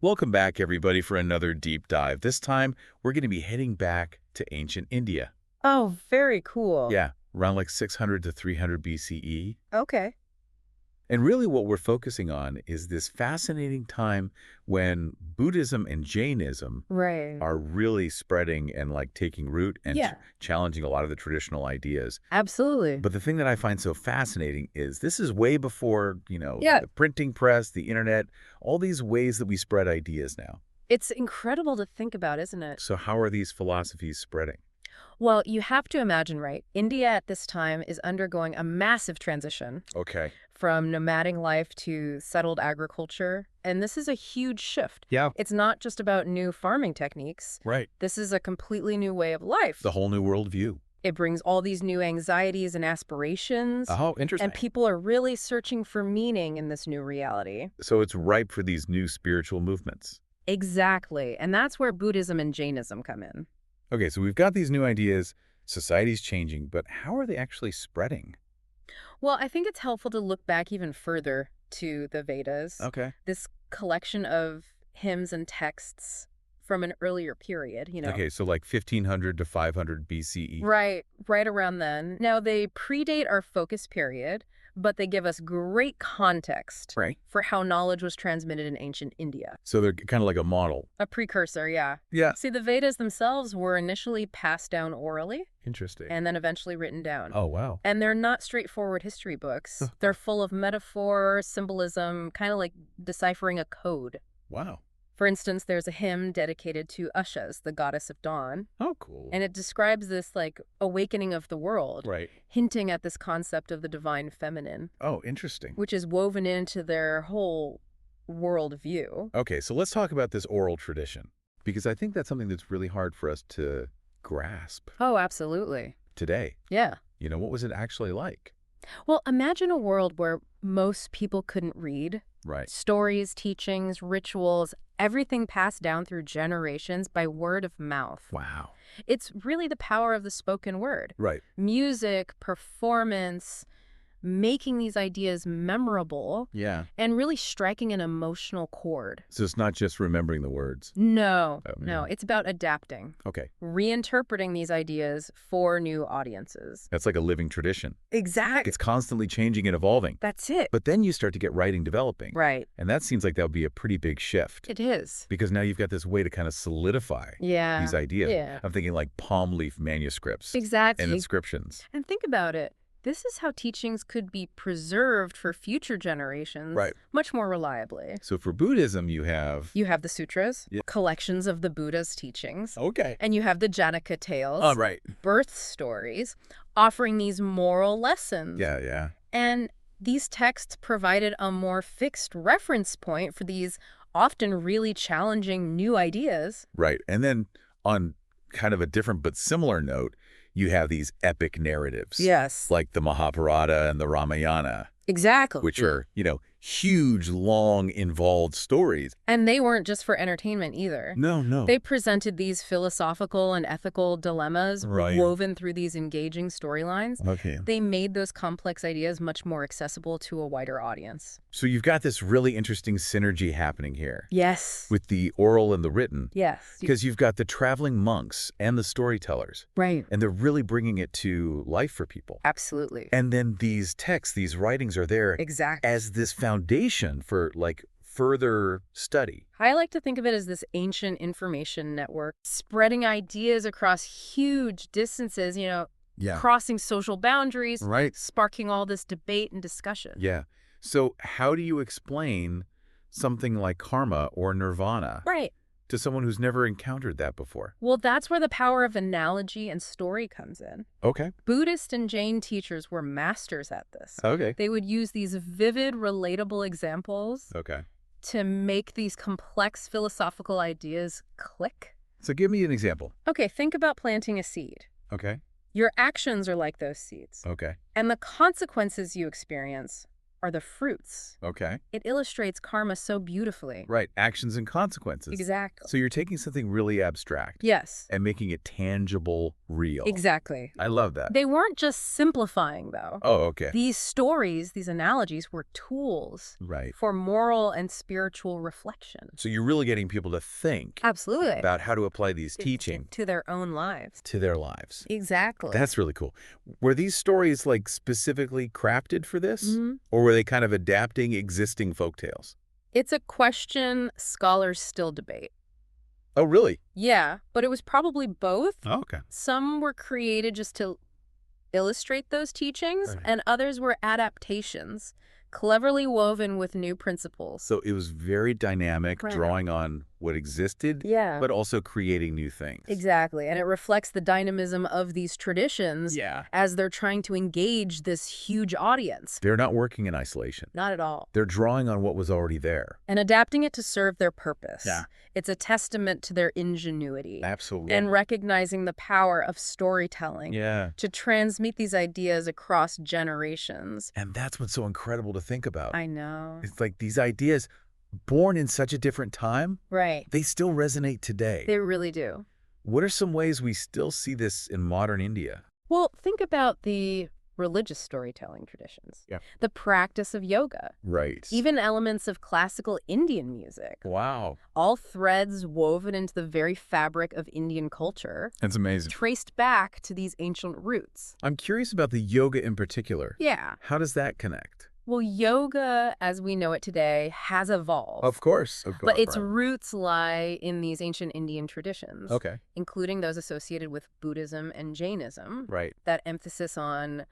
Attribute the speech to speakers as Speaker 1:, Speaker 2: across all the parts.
Speaker 1: Welcome back, everybody, for another deep dive. This time, we're going to be heading back to ancient India.
Speaker 2: Oh, very cool.
Speaker 1: Yeah, around like 600 to 300 BCE.
Speaker 2: Okay.
Speaker 1: And really what we're focusing on is this fascinating time when Buddhism and Jainism
Speaker 2: Right.
Speaker 1: are really spreading and like taking root and
Speaker 2: Yeah.
Speaker 1: challenging a lot of the traditional ideas.
Speaker 2: Absolutely.
Speaker 1: But the thing that I find so fascinating is this is way before,
Speaker 2: Yeah.
Speaker 1: the printing press, the internet, all these ways that we spread ideas now.
Speaker 2: It's incredible to think about, isn't it?
Speaker 1: So how are these philosophies spreading?
Speaker 2: Well, you have to imagine, right? India at this time is undergoing a massive transition
Speaker 1: Okay.
Speaker 2: from nomadic life to settled agriculture. And this is a huge shift.
Speaker 1: Yeah.
Speaker 2: It's not just about new farming techniques.
Speaker 1: Right.
Speaker 2: This is a completely new way of life.
Speaker 1: The whole new worldview.
Speaker 2: It brings all these new anxieties and aspirations.
Speaker 1: Oh, interesting.
Speaker 2: And people are really searching for meaning in this new reality.
Speaker 1: So it's ripe for these new spiritual movements.
Speaker 2: Exactly. And that's where Buddhism and Jainism come in.
Speaker 1: Okay, so we've got these new ideas, society's changing, but how are they actually spreading?
Speaker 2: Well, I think it's helpful to look back even further to the Vedas,
Speaker 1: Okay.
Speaker 2: this collection of hymns and texts from an earlier period.
Speaker 1: Okay, so like 1500 to 500 BCE.
Speaker 2: Right around then. Now, they predate our focus period, but they give us great context
Speaker 1: Right.
Speaker 2: for how knowledge was transmitted in ancient India.
Speaker 1: So they're kind of like a model.
Speaker 2: A precursor, yeah.
Speaker 1: Yeah.
Speaker 2: See, the Vedas themselves were initially passed down orally
Speaker 1: Interesting.
Speaker 2: and then eventually written down.
Speaker 1: Oh, wow.
Speaker 2: And they're not straightforward history books. They're full of metaphor, symbolism, kind of like deciphering a code.
Speaker 1: Wow.
Speaker 2: For instance, there's a hymn dedicated to Ushas, the goddess of dawn,
Speaker 1: Oh, cool.
Speaker 2: and it describes this like awakening of the world,
Speaker 1: Right.
Speaker 2: hinting at this concept of the divine feminine,
Speaker 1: Oh, interesting.
Speaker 2: which is woven into their whole worldview.
Speaker 1: Okay, so let's talk about this oral tradition, because I think that's something that's really hard for us to grasp
Speaker 2: Oh, absolutely.
Speaker 1: today.
Speaker 2: Yeah.
Speaker 1: What was it actually like?
Speaker 2: Well, imagine a world where most people couldn't read.
Speaker 1: Right.
Speaker 2: Stories, teachings, rituals, everything passed down through generations by word of mouth.
Speaker 1: Wow.
Speaker 2: It's really the power of the spoken word.
Speaker 1: Right.
Speaker 2: Music, performance, making these ideas memorable,
Speaker 1: Yeah.
Speaker 2: and really striking an emotional chord.
Speaker 1: So it's not just remembering the words.
Speaker 2: No,
Speaker 1: Oh,
Speaker 2: no,
Speaker 1: yeah.
Speaker 2: it's about adapting,
Speaker 1: Okay.
Speaker 2: reinterpreting these ideas for new audiences.
Speaker 1: That's like a living tradition.
Speaker 2: Exactly.
Speaker 1: It's constantly changing and evolving.
Speaker 2: That's it.
Speaker 1: But then you start to get writing developing.
Speaker 2: Right.
Speaker 1: And that seems like that would be a pretty big shift.
Speaker 2: It is.
Speaker 1: Because now you've got this way to kind of solidify
Speaker 2: Yeah.
Speaker 1: these ideas.
Speaker 2: Yeah.
Speaker 1: I'm thinking like palm leaf manuscripts
Speaker 2: Exactly.
Speaker 1: and inscriptions.
Speaker 2: And think about it. This is how teachings could be preserved for future generations
Speaker 1: Right.
Speaker 2: much more reliably.
Speaker 1: So for Buddhism, you have...
Speaker 2: You have the sutras,
Speaker 1: Yeah.
Speaker 2: collections of the Buddha's teachings,
Speaker 1: Okay.
Speaker 2: and you have the Jataka tales,
Speaker 1: Oh, right.
Speaker 2: birth stories, offering these moral lessons.
Speaker 1: Yeah, yeah.
Speaker 2: And these texts provided a more fixed reference point for these often really challenging new ideas.
Speaker 1: Right. And then on kind of a different but similar note, you have these epic narratives.
Speaker 2: Yes.
Speaker 1: Like the Mahabharata and the Ramayana,
Speaker 2: Exactly.
Speaker 1: which are, huge, long, involved stories.
Speaker 2: And they weren't just for entertainment either.
Speaker 1: No.
Speaker 2: They presented these philosophical and ethical dilemmas
Speaker 1: Right.
Speaker 2: woven through these engaging storylines.
Speaker 1: Okay.
Speaker 2: They made those complex ideas much more accessible to a wider audience.
Speaker 1: So you've got this really interesting synergy happening here
Speaker 2: Yes.
Speaker 1: with the oral and the written,
Speaker 2: Yes.
Speaker 1: because you've got the traveling monks and the storytellers,
Speaker 2: Right.
Speaker 1: and they're really bringing it to life for people.
Speaker 2: Absolutely.
Speaker 1: And then these texts, these writings are there
Speaker 2: Exactly.
Speaker 1: as this foundation for further study.
Speaker 2: I like to think of it as this ancient information network, spreading ideas across huge distances,
Speaker 1: Yeah.
Speaker 2: crossing social boundaries,
Speaker 1: Right.
Speaker 2: sparking all this debate and discussion.
Speaker 1: Yeah. So how do you explain something like karma or nirvana
Speaker 2: Right.
Speaker 1: to someone who's never encountered that before?
Speaker 2: Well, that's where the power of analogy and story comes in.
Speaker 1: Okay.
Speaker 2: Buddhist and Jain teachers were masters at this.
Speaker 1: Okay.
Speaker 2: They would use these vivid, relatable examples
Speaker 1: Okay.
Speaker 2: to make these complex philosophical ideas click.
Speaker 1: So give me an example.
Speaker 2: Okay, think about planting a seed.
Speaker 1: Okay.
Speaker 2: Your actions are like those seeds.
Speaker 1: Okay.
Speaker 2: And the consequences you experience are the fruits.
Speaker 1: Okay.
Speaker 2: It illustrates karma so beautifully.
Speaker 1: Right. Actions and consequences.
Speaker 2: Exactly.
Speaker 1: So you're taking something really abstract
Speaker 2: Yes,
Speaker 1: and making it tangible, real.
Speaker 2: exactly.
Speaker 1: I love that.
Speaker 2: They weren't just simplifying, though.
Speaker 1: Oh, okay.
Speaker 2: These stories, these analogies, were tools
Speaker 1: Right.
Speaker 2: for moral and spiritual reflection.
Speaker 1: So you're really getting people to think
Speaker 2: Absolutely.
Speaker 1: about how to apply these teachings
Speaker 2: To their own lives.
Speaker 1: to their lives.
Speaker 2: Exactly.
Speaker 1: That's really cool. Were these stories like specifically crafted for this?
Speaker 2: Mhm.
Speaker 1: Or were they kind of adapting existing folktales?
Speaker 2: It's a question scholars still debate.
Speaker 1: Oh, really?
Speaker 2: Yeah, but it was probably both.
Speaker 1: Oh, okay.
Speaker 2: Some were created just to illustrate those teachings,
Speaker 1: Right.
Speaker 2: and others were adaptations, cleverly woven with new principles.
Speaker 1: So it was very dynamic,
Speaker 2: Right.
Speaker 1: drawing on what existed,
Speaker 2: Yeah.
Speaker 1: but also creating new things.
Speaker 2: Exactly, and it reflects the dynamism of these traditions
Speaker 1: Yeah.
Speaker 2: as they're trying to engage this huge audience.
Speaker 1: They're not working in isolation.
Speaker 2: Not at all.
Speaker 1: They're drawing on what was already there.
Speaker 2: And adapting it to serve their purpose.
Speaker 1: Yeah.
Speaker 2: It's a testament to their ingenuity.
Speaker 1: Absolutely.
Speaker 2: And recognizing the power of storytelling
Speaker 1: Yeah.
Speaker 2: to transmit these ideas across generations.
Speaker 1: And that's what's so incredible to think about.
Speaker 2: I know.
Speaker 1: It's like these ideas, born in such a different time,
Speaker 2: Right.
Speaker 1: they still resonate today.
Speaker 2: They really do.
Speaker 1: What are some ways we still see this in modern India?
Speaker 2: Well, think about the religious storytelling traditions.
Speaker 1: Yeah.
Speaker 2: The practice of yoga.
Speaker 1: Right.
Speaker 2: Even elements of classical Indian music.
Speaker 1: Wow.
Speaker 2: All threads woven into the very fabric of Indian culture,
Speaker 1: That's amazing.
Speaker 2: traced back to these ancient roots.
Speaker 1: I'm curious about the yoga in particular.
Speaker 2: Yeah.
Speaker 1: How does that connect?
Speaker 2: Well, yoga, as we know it today, has evolved.
Speaker 1: Of course.
Speaker 2: But its roots lie in these ancient Indian traditions,
Speaker 1: Okay.
Speaker 2: including those associated with Buddhism and Jainism.
Speaker 1: Right.
Speaker 2: That emphasis on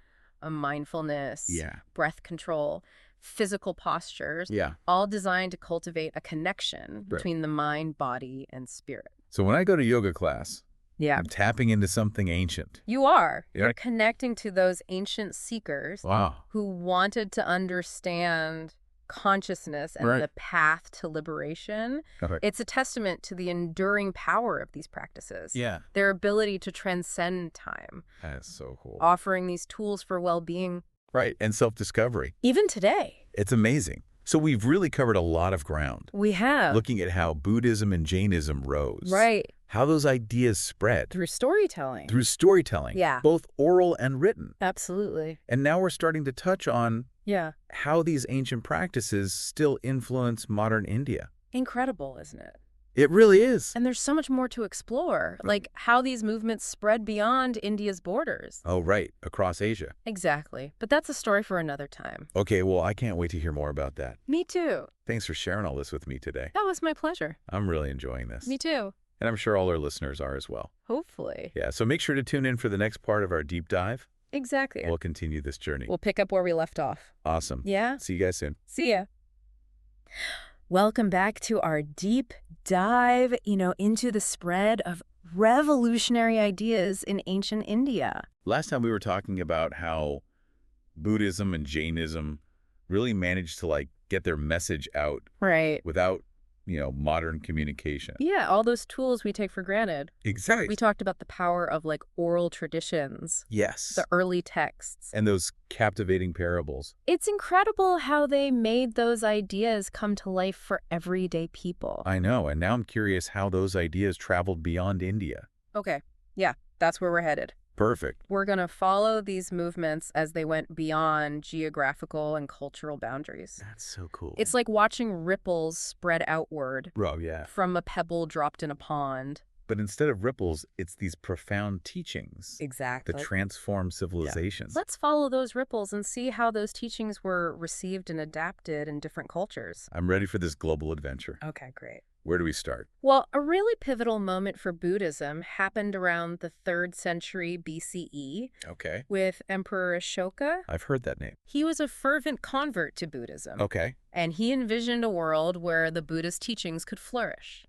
Speaker 2: mindfulness,
Speaker 1: Yeah.
Speaker 2: breath control, physical postures,
Speaker 1: Yeah.
Speaker 2: all designed to cultivate a connection
Speaker 1: Right.
Speaker 2: between the mind, body, and spirit.
Speaker 1: So when I go to yoga class,
Speaker 2: Yeah.
Speaker 1: I'm tapping into something ancient.
Speaker 2: You are.
Speaker 1: Yeah.
Speaker 2: You're connecting to those ancient seekers
Speaker 1: Wow.
Speaker 2: who wanted to understand consciousness and
Speaker 1: Right.
Speaker 2: the path to liberation.
Speaker 1: Okay.
Speaker 2: It's a testament to the enduring power of these practices.
Speaker 1: Yeah.
Speaker 2: Their ability to transcend time,
Speaker 1: That's so cool.
Speaker 2: offering these tools for well-being
Speaker 1: Right. And self-discovery.
Speaker 2: even today.
Speaker 1: It's amazing. So we've really covered a lot of ground,
Speaker 2: We have.
Speaker 1: looking at how Buddhism and Jainism rose.
Speaker 2: Right.
Speaker 1: How those ideas spread.
Speaker 2: Through storytelling.
Speaker 1: Through storytelling.
Speaker 2: Yeah.
Speaker 1: Both oral and written.
Speaker 2: Absolutely.
Speaker 1: And now we're starting to touch on
Speaker 2: Yeah.
Speaker 1: how these ancient practices still influence modern India.
Speaker 2: Incredible, isn't it?
Speaker 1: It really is.
Speaker 2: And there's so much more to explore, like how these movements spread beyond India's borders.
Speaker 1: Oh, right. Across Asia.
Speaker 2: Exactly. But that's a story for another time.
Speaker 1: Okay, well, I can't wait to hear more about that.
Speaker 2: Me too.
Speaker 1: Thanks for sharing all this with me today.
Speaker 2: That was my pleasure.
Speaker 1: I'm really enjoying this.
Speaker 2: Me too.
Speaker 1: And I'm sure all our listeners are as well.
Speaker 2: Hopefully.
Speaker 1: Yeah, so make sure to tune in for the next part of our deep dive.
Speaker 2: Exactly.
Speaker 1: We'll continue this journey.
Speaker 2: We'll pick up where we left off.
Speaker 1: Awesome.
Speaker 2: Yeah?
Speaker 1: See you guys soon.
Speaker 2: See ya. Welcome back to our deep dive, into the spread of revolutionary ideas in ancient India.
Speaker 1: Last time we were talking about how Buddhism and Jainism really managed to get their message out
Speaker 2: Right.
Speaker 1: without, modern communication.
Speaker 2: Yeah, all those tools we take for granted.
Speaker 1: Exactly.
Speaker 2: We talked about the power of oral traditions,
Speaker 1: Yes.
Speaker 2: the early texts.
Speaker 1: And those captivating parables.
Speaker 2: It's incredible how they made those ideas come to life for everyday people.
Speaker 1: I know, and now I'm curious how those ideas traveled beyond India.
Speaker 2: Okay, yeah, that's where we're headed.
Speaker 1: Perfect.
Speaker 2: We're going to follow these movements as they went beyond geographical and cultural boundaries.
Speaker 1: That's so cool.
Speaker 2: It's like watching ripples spread outward
Speaker 1: Oh, yeah.
Speaker 2: from a pebble dropped in a pond.
Speaker 1: But instead of ripples, it's these profound teachings
Speaker 2: Exactly.
Speaker 1: that transform civilizations.
Speaker 2: Let's follow those ripples and see how those teachings were received and adapted in different cultures.
Speaker 1: I'm ready for this global adventure.
Speaker 2: Okay, great.
Speaker 1: Where do we start?
Speaker 2: Well, a really pivotal moment for Buddhism happened around the 3rd century BCE
Speaker 1: Okay.
Speaker 2: with Emperor Ashoka.
Speaker 1: I've heard that name.
Speaker 2: He was a fervent convert to Buddhism,
Speaker 1: Okay.
Speaker 2: and he envisioned a world where the Buddhist teachings could flourish.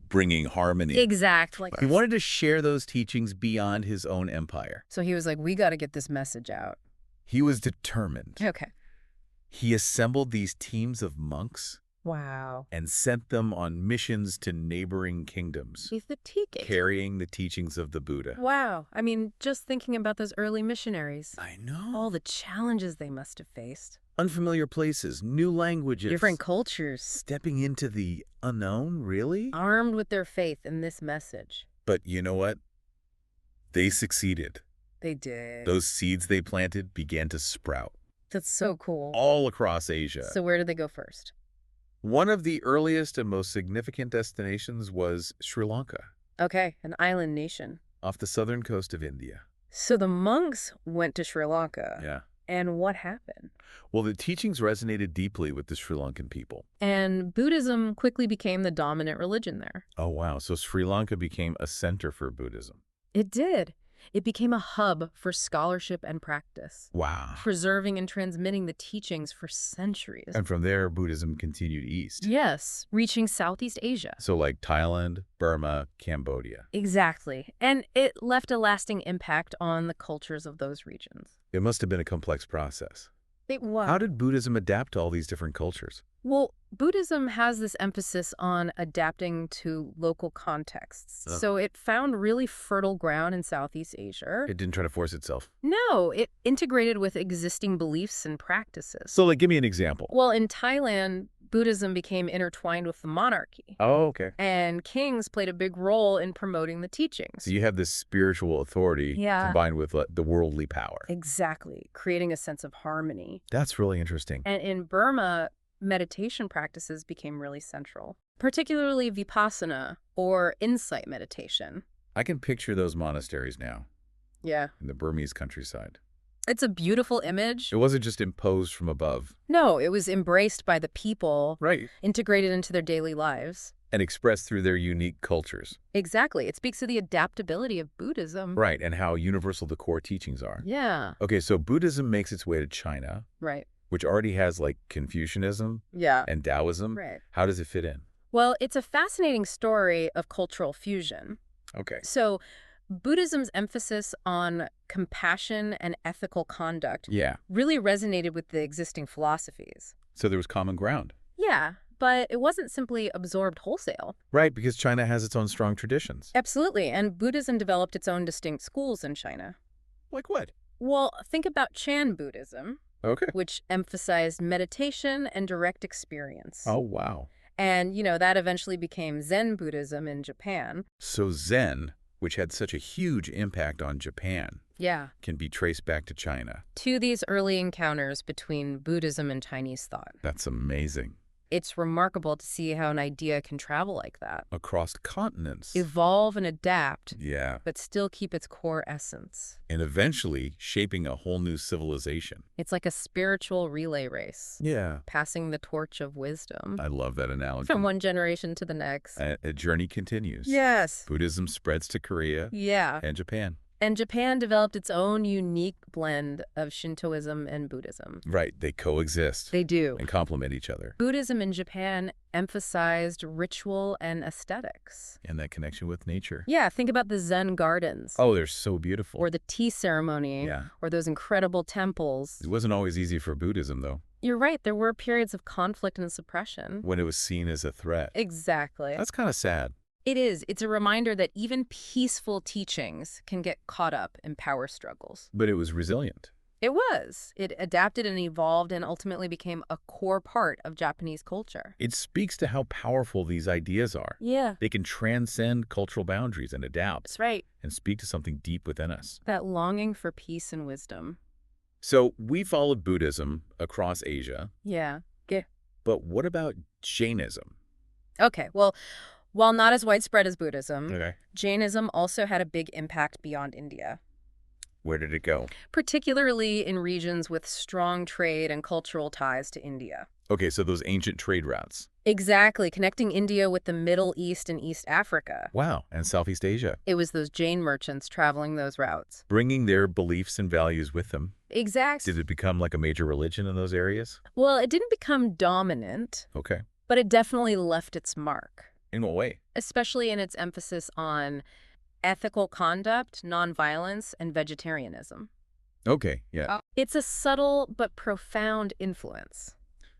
Speaker 1: Bringing harmony.
Speaker 2: Exactly.
Speaker 1: He wanted to share those teachings beyond his own empire.
Speaker 2: So he was like, we got to get this message out.
Speaker 1: He was determined.
Speaker 2: Okay.
Speaker 1: He assembled these teams of monks
Speaker 2: Wow.
Speaker 1: and sent them on missions to neighboring kingdoms,
Speaker 2: He's the teacher.
Speaker 1: carrying the teachings of the Buddha.
Speaker 2: Wow. I mean, just thinking about those early missionaries,
Speaker 1: I know.
Speaker 2: all the challenges they must have faced.
Speaker 1: Unfamiliar places, new languages.
Speaker 2: Different cultures.
Speaker 1: Stepping into the unknown, really?
Speaker 2: Armed with their faith in this message.
Speaker 1: But you know what? They succeeded.
Speaker 2: They did.
Speaker 1: Those seeds they planted began to sprout.
Speaker 2: That's so cool.
Speaker 1: All across Asia.
Speaker 2: So where did they go first?
Speaker 1: One of the earliest and most significant destinations was Sri Lanka,
Speaker 2: Okay, an island nation.
Speaker 1: off the southern coast of India.
Speaker 2: So the monks went to Sri Lanka.
Speaker 1: Yeah.
Speaker 2: And what happened?
Speaker 1: Well, the teachings resonated deeply with the Sri Lankan people.
Speaker 2: And Buddhism quickly became the dominant religion there.
Speaker 1: Oh, wow. So Sri Lanka became a center for Buddhism.
Speaker 2: It did. It became a hub for scholarship and practice,
Speaker 1: Wow.
Speaker 2: preserving and transmitting the teachings for centuries.
Speaker 1: And from there, Buddhism continued east.
Speaker 2: Yes, reaching Southeast Asia.
Speaker 1: So like Thailand, Burma, Cambodia.
Speaker 2: Exactly. And it left a lasting impact on the cultures of those regions.
Speaker 1: It must have been a complex process.
Speaker 2: It was.
Speaker 1: How did Buddhism adapt to all these different cultures?
Speaker 2: Well, Buddhism has this emphasis on adapting to local contexts.
Speaker 1: Oh.
Speaker 2: So it found really fertile ground in Southeast Asia.
Speaker 1: It didn't try to force itself.
Speaker 2: No, it integrated with existing beliefs and practices.
Speaker 1: So like, give me an example.
Speaker 2: Well, in Thailand, Buddhism became intertwined with the monarchy.
Speaker 1: Oh, okay.
Speaker 2: And kings played a big role in promoting the teachings.
Speaker 1: So you have this spiritual authority combined with the worldly power.
Speaker 2: Exactly, creating a sense of harmony.
Speaker 1: That's really interesting.
Speaker 2: And in Burma, meditation practices became really central, particularly vipassana, or insight meditation.
Speaker 1: I can picture those monasteries now
Speaker 2: Yeah.
Speaker 1: in the Burmese countryside.
Speaker 2: It's a beautiful image.
Speaker 1: It wasn't just imposed from above.
Speaker 2: No, it was embraced by the people,
Speaker 1: Right.
Speaker 2: integrated into their daily lives.
Speaker 1: And expressed through their unique cultures.
Speaker 2: Exactly. It speaks to the adaptability of Buddhism.
Speaker 1: Right, and how universal the core teachings are.
Speaker 2: Yeah.
Speaker 1: Okay, so Buddhism makes its way to China,
Speaker 2: Right.
Speaker 1: which already has like Confucianism
Speaker 2: Yeah.
Speaker 1: and Taoism.
Speaker 2: Right.
Speaker 1: How does it fit in?
Speaker 2: Well, it's a fascinating story of cultural fusion.
Speaker 1: Okay.
Speaker 2: So Buddhism's emphasis on compassion and ethical conduct
Speaker 1: Yeah.
Speaker 2: really resonated with the existing philosophies.
Speaker 1: So there was common ground.
Speaker 2: Yeah, but it wasn't simply absorbed wholesale.
Speaker 1: Right, because China has its own strong traditions.
Speaker 2: Absolutely, and Buddhism developed its own distinct schools in China.
Speaker 1: Like what?
Speaker 2: Well, think about Chan Buddhism,
Speaker 1: Okay.
Speaker 2: which emphasized meditation and direct experience.
Speaker 1: Oh, wow.
Speaker 2: And, that eventually became Zen Buddhism in Japan.
Speaker 1: So Zen, which had such a huge impact on Japan,
Speaker 2: Yeah.
Speaker 1: can be traced back to China.
Speaker 2: To these early encounters between Buddhism and Chinese thought.
Speaker 1: That's amazing.
Speaker 2: It's remarkable to see how an idea can travel like that.
Speaker 1: Across continents.
Speaker 2: Evolve and adapt,
Speaker 1: Yeah.
Speaker 2: but still keep its core essence.
Speaker 1: And eventually shaping a whole new civilization.
Speaker 2: It's like a spiritual relay race,
Speaker 1: Yeah.
Speaker 2: passing the torch of wisdom
Speaker 1: I love that analogy.
Speaker 2: from one generation to the next.
Speaker 1: A journey continues.
Speaker 2: Yes.
Speaker 1: Buddhism spreads to Korea
Speaker 2: Yeah.
Speaker 1: and Japan.
Speaker 2: And Japan developed its own unique blend of Shintoism and Buddhism.
Speaker 1: Right. They coexist
Speaker 2: They do.
Speaker 1: and complement each other.
Speaker 2: Buddhism in Japan emphasized ritual and aesthetics.
Speaker 1: And that connection with nature.
Speaker 2: Yeah, think about the Zen gardens.
Speaker 1: Oh, they're so beautiful.
Speaker 2: Or the tea ceremony.
Speaker 1: Yeah.
Speaker 2: Or those incredible temples.
Speaker 1: It wasn't always easy for Buddhism, though,
Speaker 2: You're right, there were periods of conflict and suppression.
Speaker 1: when it was seen as a threat.
Speaker 2: Exactly.
Speaker 1: That's kind of sad.
Speaker 2: It is. It's a reminder that even peaceful teachings can get caught up in power struggles.
Speaker 1: But it was resilient.
Speaker 2: It was. It adapted and evolved and ultimately became a core part of Japanese culture.
Speaker 1: It speaks to how powerful these ideas are.
Speaker 2: Yeah.
Speaker 1: They can transcend cultural boundaries and adapt
Speaker 2: That's right.
Speaker 1: and speak to something deep within us.
Speaker 2: That longing for peace and wisdom.
Speaker 1: So we followed Buddhism across Asia,
Speaker 2: Yeah. Yeah.
Speaker 1: but what about Jainism?
Speaker 2: Okay, well, while not as widespread as Buddhism,
Speaker 1: Okay.
Speaker 2: Jainism also had a big impact beyond India,
Speaker 1: Where did it go?
Speaker 2: particularly in regions with strong trade and cultural ties to India.
Speaker 1: Okay, so those ancient trade routes.
Speaker 2: Exactly, connecting India with the Middle East and East Africa.
Speaker 1: Wow, and Southeast Asia.
Speaker 2: It was those Jain merchants traveling those routes.
Speaker 1: Bringing their beliefs and values with them.
Speaker 2: Exactly.
Speaker 1: Did it become like a major religion in those areas?
Speaker 2: Well, it didn't become dominant,
Speaker 1: Okay.
Speaker 2: but it definitely left its mark,
Speaker 1: In what way?
Speaker 2: especially in its emphasis on ethical conduct, nonviolence, and vegetarianism.
Speaker 1: Okay, yeah.
Speaker 2: It's a subtle but profound influence.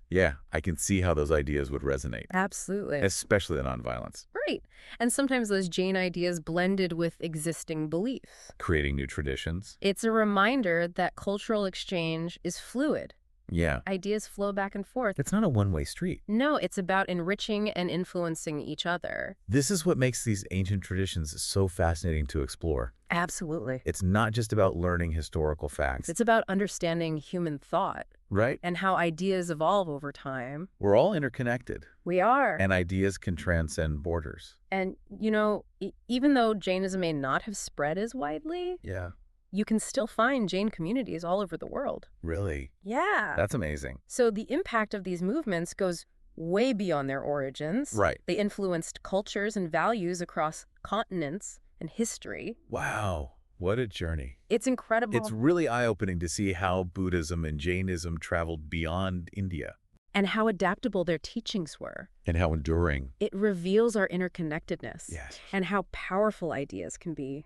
Speaker 1: Yeah, I can see how those ideas would resonate,
Speaker 2: Absolutely.
Speaker 1: especially the nonviolence.
Speaker 2: Right. And sometimes those Jain ideas blended with existing beliefs.
Speaker 1: Creating new traditions.
Speaker 2: It's a reminder that cultural exchange is fluid.
Speaker 1: Yeah.
Speaker 2: Ideas flow back and forth.
Speaker 1: It's not a one-way street.
Speaker 2: No, it's about enriching and influencing each other.
Speaker 1: This is what makes these ancient traditions so fascinating to explore.
Speaker 2: Absolutely.
Speaker 1: It's not just about learning historical facts.
Speaker 2: It's about understanding human thought.
Speaker 1: Right?
Speaker 2: And how ideas evolve over time.
Speaker 1: We're all interconnected.
Speaker 2: We are.
Speaker 1: And ideas can transcend borders.
Speaker 2: And, you know, even though Jainism may not have spread as widely,
Speaker 1: Yeah.
Speaker 2: you can still find Jain communities all over the world.
Speaker 1: Really?
Speaker 2: Yeah.
Speaker 1: That's amazing.
Speaker 2: So the impact of these movements goes way beyond their origins.
Speaker 1: Right.
Speaker 2: They influenced cultures and values across continents and history.
Speaker 1: Wow. What a journey.
Speaker 2: It's incredible.
Speaker 1: It's really eye-opening to see how Buddhism and Jainism traveled beyond India.
Speaker 2: And how adaptable their teachings were.
Speaker 1: And how enduring.
Speaker 2: It reveals our interconnectedness.
Speaker 1: Yes.
Speaker 2: And how powerful ideas can be.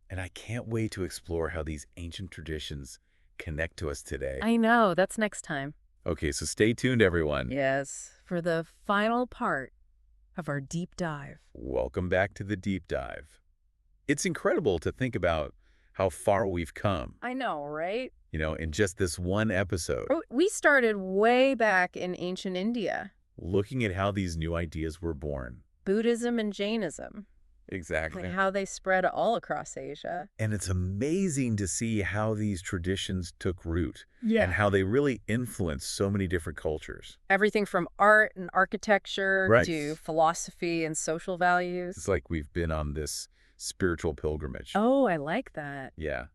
Speaker 1: And I can't wait to explore how these ancient traditions connect to us today.
Speaker 2: I know. That's next time.
Speaker 1: Okay, so stay tuned, everyone.
Speaker 2: Yes. For the final part of our deep dive.
Speaker 1: Welcome back to the deep dive. It's incredible to think about how far we've come.
Speaker 2: I know, right?
Speaker 1: You know, in just this one episode.
Speaker 2: We started way back in ancient India.
Speaker 1: Looking at how these new ideas were born.
Speaker 2: Buddhism and Jainism.
Speaker 1: Exactly.
Speaker 2: Like how they spread all across Asia.
Speaker 1: And it's amazing to see how these traditions took root.
Speaker 2: Yeah.
Speaker 1: And how they really influenced so many different cultures.
Speaker 2: Everything from art and architecture
Speaker 1: Right.
Speaker 2: to philosophy and social values.
Speaker 1: It's like we've been on this spiritual pilgrimage.
Speaker 2: Oh, I like that.
Speaker 1: Yeah.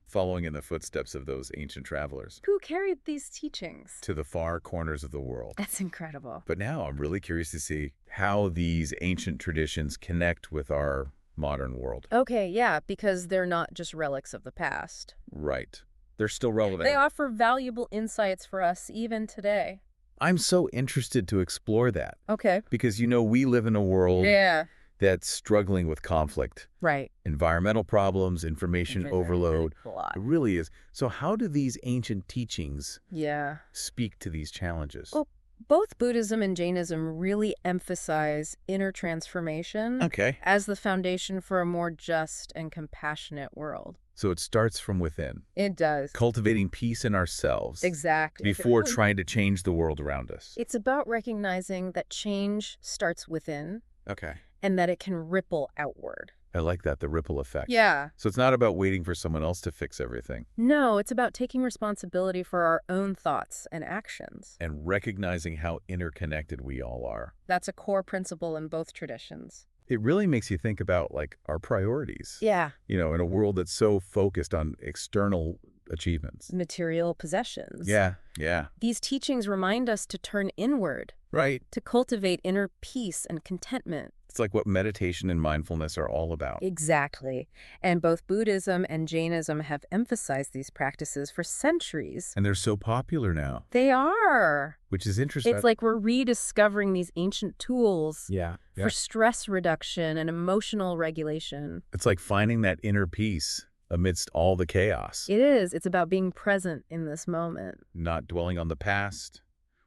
Speaker 1: Following in the footsteps of those ancient travelers.
Speaker 2: Who carried these teachings?
Speaker 1: To the far corners of the world.
Speaker 2: That's incredible.
Speaker 1: But now I'm really curious to see how these ancient traditions connect with our modern world.
Speaker 2: Okay, yeah, because they're not just relics of the past.
Speaker 1: Right. They're still relevant.
Speaker 2: They offer valuable insights for us even today.
Speaker 1: I'm so interested to explore that.
Speaker 2: Okay.
Speaker 1: Because, you know, we live in a world
Speaker 2: Yeah.
Speaker 1: that's struggling with conflict.
Speaker 2: Right.
Speaker 1: Environmental problems, information overload.
Speaker 2: A lot.
Speaker 1: It really is. So how do these ancient teachings
Speaker 2: Yeah.
Speaker 1: speak to these challenges?
Speaker 2: Well, both Buddhism and Jainism really emphasize inner transformation
Speaker 1: Okay.
Speaker 2: as the foundation for a more just and compassionate world.
Speaker 1: So it starts from within.
Speaker 2: It does.
Speaker 1: Cultivating peace in ourselves.
Speaker 2: Exactly.
Speaker 1: Before trying to change the world around us.
Speaker 2: It's about recognizing that change starts within
Speaker 1: Okay.
Speaker 2: and that it can ripple outward.
Speaker 1: I like that, the ripple effect.
Speaker 2: Yeah.
Speaker 1: So it's not about waiting for someone else to fix everything.
Speaker 2: No, it's about taking responsibility for our own thoughts and actions.
Speaker 1: And recognizing how interconnected we all are.
Speaker 2: That's a core principle in both traditions.
Speaker 1: It really makes you think about, like, our priorities.
Speaker 2: Yeah.
Speaker 1: You know, in a world that's so focused on external achievements.
Speaker 2: Material possessions.
Speaker 1: Yeah, yeah.
Speaker 2: These teachings remind us to turn inward,
Speaker 1: Right.
Speaker 2: to cultivate inner peace and contentment.
Speaker 1: It's like what meditation and mindfulness are all about.
Speaker 2: Exactly. And both Buddhism and Jainism have emphasized these practices for centuries.
Speaker 1: And they're so popular now,
Speaker 2: They are.
Speaker 1: which is interesting.
Speaker 2: It's like we're rediscovering these ancient tools
Speaker 1: Yeah, yeah.
Speaker 2: for stress reduction and emotional regulation.
Speaker 1: It's like finding that inner peace amidst all the chaos.
Speaker 2: It is. It's about being present in this moment.
Speaker 1: Not dwelling on the past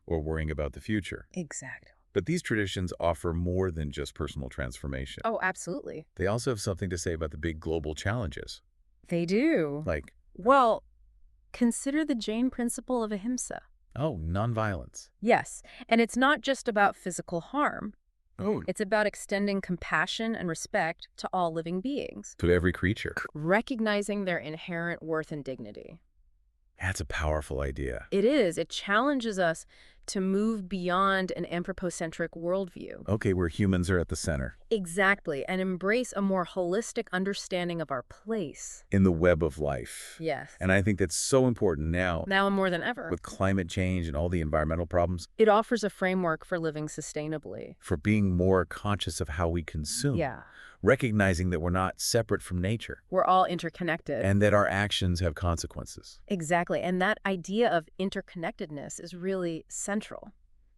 Speaker 1: or worrying about the future.
Speaker 2: Exactly.
Speaker 1: But these traditions offer more than just personal transformation.
Speaker 2: Oh, absolutely.
Speaker 1: They also have something to say about the big global challenges.
Speaker 2: They do.
Speaker 1: Like,
Speaker 2: Well, consider the Jain principle of ahimsa.
Speaker 1: oh, nonviolence.
Speaker 2: Yes, and it's not just about physical harm.
Speaker 1: Oh,
Speaker 2: It's about extending compassion and respect to all living beings,
Speaker 1: to every creature.
Speaker 2: recognizing their inherent worth and dignity.
Speaker 1: That's a powerful idea.
Speaker 2: It is. It challenges us to move beyond an anthropocentric worldview.
Speaker 1: Okay, where humans are at the center.
Speaker 2: Exactly, and embrace a more holistic understanding of our place.
Speaker 1: In the web of life.
Speaker 2: Yes.
Speaker 1: And I think that's so important now
Speaker 2: Now more than ever.
Speaker 1: with climate change and all the environmental problems,
Speaker 2: It offers a framework for living sustainably.
Speaker 1: for being more conscious of how we consume.
Speaker 2: Yeah.
Speaker 1: Recognizing that we're not separate from nature
Speaker 2: We're all interconnected.
Speaker 1: and that our actions have consequences.
Speaker 2: Exactly, and that idea of interconnectedness is really central.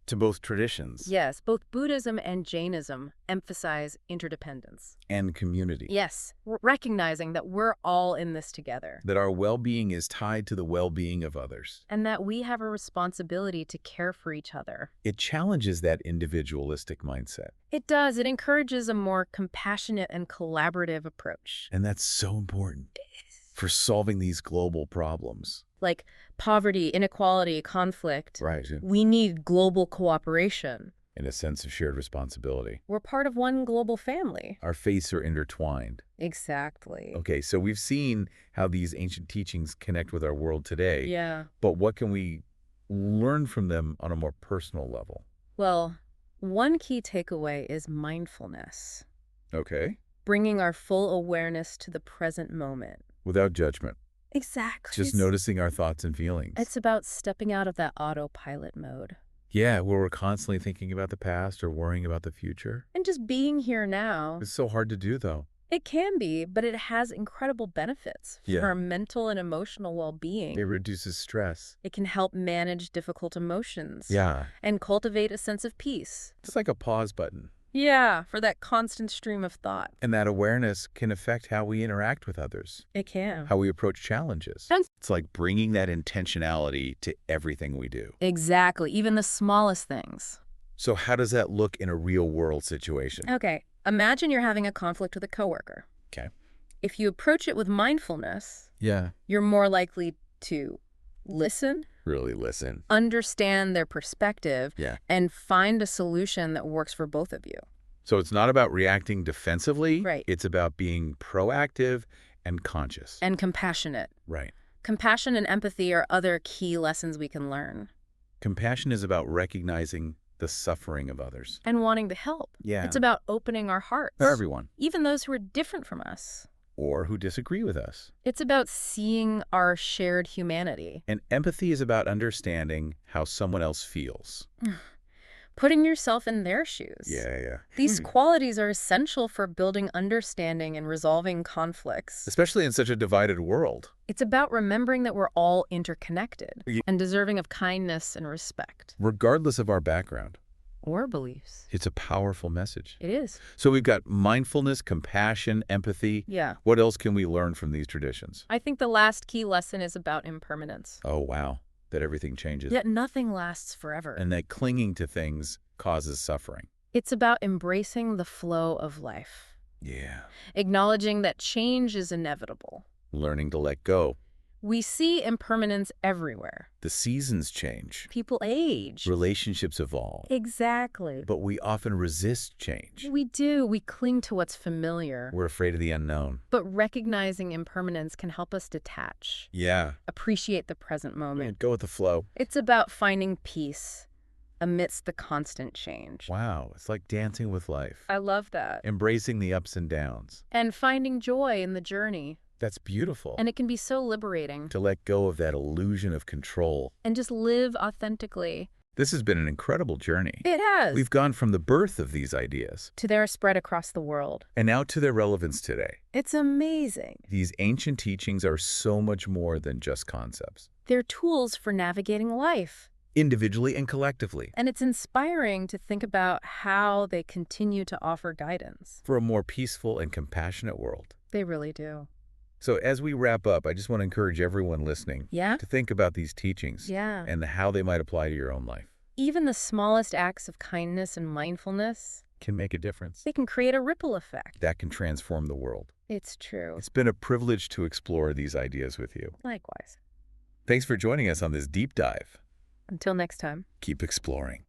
Speaker 1: To both traditions
Speaker 2: Yes, both Buddhism and Jainism emphasize interdependence.
Speaker 1: and community.
Speaker 2: Yes, recognizing that we're all in this together.
Speaker 1: That our well-being is tied to the well-being of others.
Speaker 2: And that we have a responsibility to care for each other.
Speaker 1: It challenges that individualistic mindset.
Speaker 2: It does. It encourages a more compassionate and collaborative approach.
Speaker 1: And that's so important. for solving these global problems.
Speaker 2: Like poverty, inequality, conflict.
Speaker 1: Right.
Speaker 2: We need global cooperation.
Speaker 1: And a sense of shared responsibility.
Speaker 2: We're part of one global family.
Speaker 1: Our faiths are intertwined.
Speaker 2: Exactly.
Speaker 1: Okay, so we've seen how these ancient teachings connect with our world today.
Speaker 2: Yeah.
Speaker 1: But what can we learn from them on a more personal level?
Speaker 2: Well, one key takeaway is mindfulness.
Speaker 1: Okay.
Speaker 2: Bringing our full awareness to the present moment.
Speaker 1: Without judgment.
Speaker 2: Exactly.
Speaker 1: Just noticing our thoughts and feelings.
Speaker 2: It's about stepping out of that autopilot mode.
Speaker 1: Yeah, where we're constantly thinking about the past or worrying about the future.
Speaker 2: And just being here now.
Speaker 1: It's so hard to do, though.
Speaker 2: It can be, but it has incredible benefits
Speaker 1: Yeah.
Speaker 2: for our mental and emotional well-being.
Speaker 1: It reduces stress.
Speaker 2: It can help manage difficult emotions.
Speaker 1: Yeah.
Speaker 2: And cultivate a sense of peace.
Speaker 1: It's like a pause button.
Speaker 2: Yeah, for that constant stream of thought.
Speaker 1: And that awareness can affect how we interact with others,
Speaker 2: It can.
Speaker 1: how we approach challenges. It's like bringing that intentionality to everything we do.
Speaker 2: Exactly, even the smallest things.
Speaker 1: So how does that look in a real-world situation?
Speaker 2: Okay, imagine you're having a conflict with a coworker.
Speaker 1: Okay.
Speaker 2: If you approach it with mindfulness,
Speaker 1: Yeah.
Speaker 2: you're more likely to listen,
Speaker 1: Really listen.
Speaker 2: understand their perspective,
Speaker 1: Yeah.
Speaker 2: and find a solution that works for both of you.
Speaker 1: So it's not about reacting defensively.
Speaker 2: Right.
Speaker 1: It's about being proactive and conscious.
Speaker 2: And compassionate.
Speaker 1: Right.
Speaker 2: Compassion and empathy are other key lessons we can learn.
Speaker 1: Compassion is about recognizing the suffering of others.
Speaker 2: And wanting to help.
Speaker 1: Yeah.
Speaker 2: It's about opening our hearts.
Speaker 1: For everyone.
Speaker 2: Even those who are different from us.
Speaker 1: Or who disagree with us.
Speaker 2: It's about seeing our shared humanity.
Speaker 1: And empathy is about understanding how someone else feels.
Speaker 2: Putting yourself in their shoes.
Speaker 1: Yeah.
Speaker 2: These qualities are essential for building understanding and resolving conflicts.
Speaker 1: Especially in such a divided world.
Speaker 2: It's about remembering that we're all interconnected
Speaker 1: Yeah.
Speaker 2: and deserving of kindness and respect.
Speaker 1: Regardless of our background.
Speaker 2: Or beliefs.
Speaker 1: It's a powerful message.
Speaker 2: It is.
Speaker 1: So we've got mindfulness, compassion, empathy.
Speaker 2: Yeah.
Speaker 1: What else can we learn from these traditions?
Speaker 2: I think the last key lesson is about impermanence.
Speaker 1: Oh, wow. That everything changes.
Speaker 2: Yet nothing lasts forever.
Speaker 1: And that clinging to things causes suffering.
Speaker 2: It's about embracing the flow of life.
Speaker 1: Yeah.
Speaker 2: Acknowledging that change is inevitable.
Speaker 1: Learning to let go.
Speaker 2: We see impermanence everywhere.
Speaker 1: The seasons change.
Speaker 2: People age.
Speaker 1: Relationships evolve.
Speaker 2: Exactly.
Speaker 1: But we often resist change.
Speaker 2: We do. We cling to what's familiar.
Speaker 1: We're afraid of the unknown.
Speaker 2: But recognizing impermanence can help us detach.
Speaker 1: Yeah.
Speaker 2: Appreciate the present moment.
Speaker 1: Go with the flow.
Speaker 2: It's about finding peace amidst the constant change.
Speaker 1: Wow. It's like dancing with life.
Speaker 2: I love that.
Speaker 1: Embracing the ups and downs.
Speaker 2: And finding joy in the journey.
Speaker 1: That's beautiful.
Speaker 2: And it can be so liberating.
Speaker 1: To let go of that illusion of control.
Speaker 2: And just live authentically.
Speaker 1: This has been an incredible journey.
Speaker 2: It has.
Speaker 1: We've gone from the birth of these ideas.
Speaker 2: To their spread across the world.
Speaker 1: And now to their relevance today.
Speaker 2: It's amazing.
Speaker 1: These ancient teachings are so much more than just concepts.
Speaker 2: They're tools for navigating life.
Speaker 1: Individually and collectively.
Speaker 2: And it's inspiring to think about how they continue to offer guidance.
Speaker 1: For a more peaceful and compassionate world.
Speaker 2: They really do.
Speaker 1: So as we wrap up, I just want to encourage everyone listening to think about these teachings and how they might apply to your own life.
Speaker 2: Even the smallest acts of kindness and mindfulness
Speaker 1: can make a difference.
Speaker 2: They can create a ripple effect.
Speaker 1: That can transform the world.
Speaker 2: It's true.
Speaker 1: It's been a privilege to explore these ideas with you.
Speaker 2: Likewise.
Speaker 1: Thanks for joining us on this deep dive.
Speaker 2: Until next time.
Speaker 1: Keep exploring.